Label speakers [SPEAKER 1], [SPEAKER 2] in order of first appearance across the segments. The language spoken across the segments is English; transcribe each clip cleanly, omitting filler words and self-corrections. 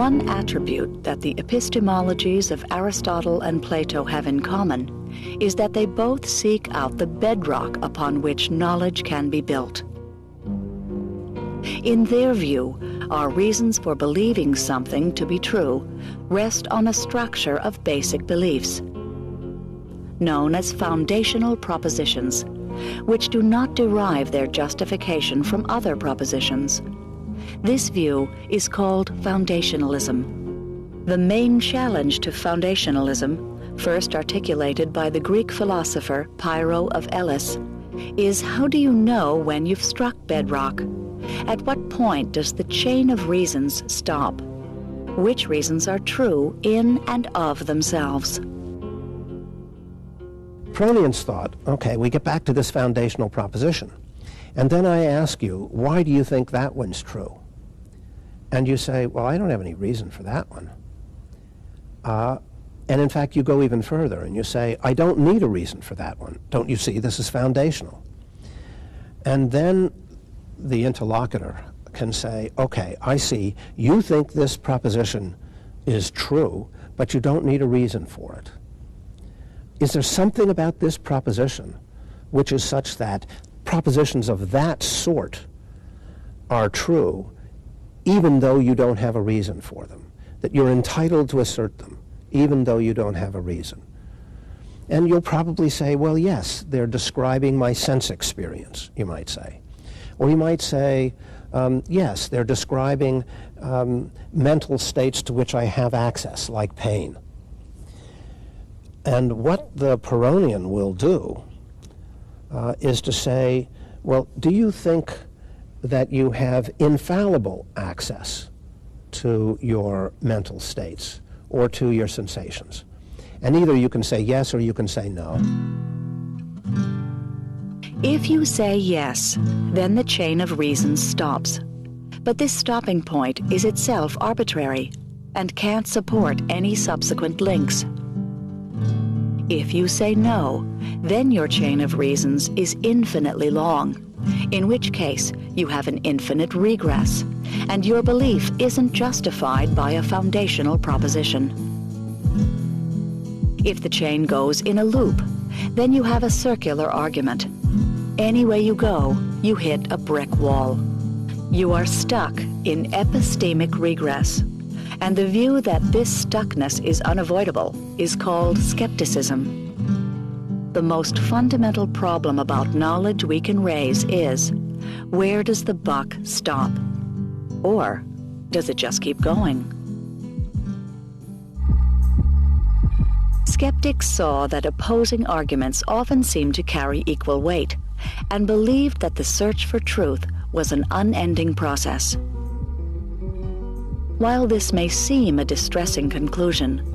[SPEAKER 1] One attribute that the epistemologies of Aristotle and Plato have in common is that they both seek out the bedrock upon which knowledge can be built. In their view, our reasons for believing something to be true rest on a structure of basic beliefs, known as foundational propositions, which do not derive their justification from other propositions. This view is called foundationalism. The main challenge to foundationalism, first articulated by the Greek philosopher Pyrrho of Elis, is how do you know when you've struck bedrock? At what point does the chain of reasons stop? Which reasons are true in and of themselves?
[SPEAKER 2] Pyrrhonians thought, okay, we get back to this foundational proposition, and then I ask you, why do you think that one's true? And you say, well, I don't have any reason for that one. And in fact, you go even further and you say, I don't need a reason for that one. Don't you see, this is foundational. And then the interlocutor can say, okay, I see, you think this proposition is true, but you don't need a reason for it. Is there something about this proposition which is such that propositions of that sort are true even though you don't have a reason for them, that you're entitled to assert them even though you don't have a reason? And you'll probably say, well, yes, they're describing my sense experience, you might say. Or you might say, yes, they're describing mental states to which I have access, like pain. And what the Pyrrhonian will do is to say, well, do you think that you have infallible access to your mental states or to your sensations? And either you can say yes or you can say no.
[SPEAKER 1] If you say yes, then the chain of reasons stops. But this stopping point is itself arbitrary and can't support any subsequent links. If you say no, then your chain of reasons is infinitely long, in which case you have an infinite regress, and your belief isn't justified by a foundational proposition. If the chain goes in a loop, then you have a circular argument. Any way you go, you hit a brick wall. You are stuck in epistemic regress, and the view that this stuckness is unavoidable is called skepticism. The most fundamental problem about knowledge we can raise is, where does the buck stop? Or does it just keep going? Skeptics saw that opposing arguments often seemed to carry equal weight, and believed that the search for truth was an unending process. While this may seem a distressing conclusion,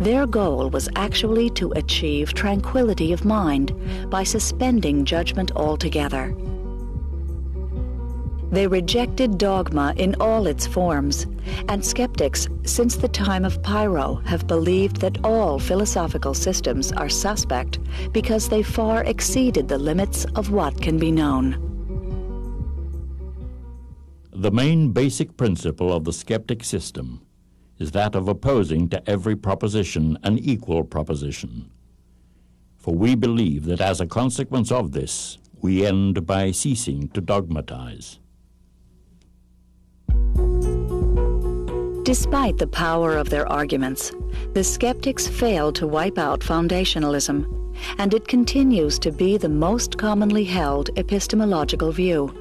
[SPEAKER 1] their goal was actually to achieve tranquility of mind by suspending judgment altogether. They rejected dogma in all its forms, and skeptics since the time of Pyrrho have believed that all philosophical systems are suspect because they far exceeded the limits of what can be known.
[SPEAKER 3] The main basic principle of the skeptic system is that of opposing to every proposition an equal proposition. For we believe that as a consequence of this, we end by ceasing to dogmatize.
[SPEAKER 1] Despite the power of their arguments, the skeptics failed to wipe out foundationalism, and it continues to be the most commonly held epistemological view.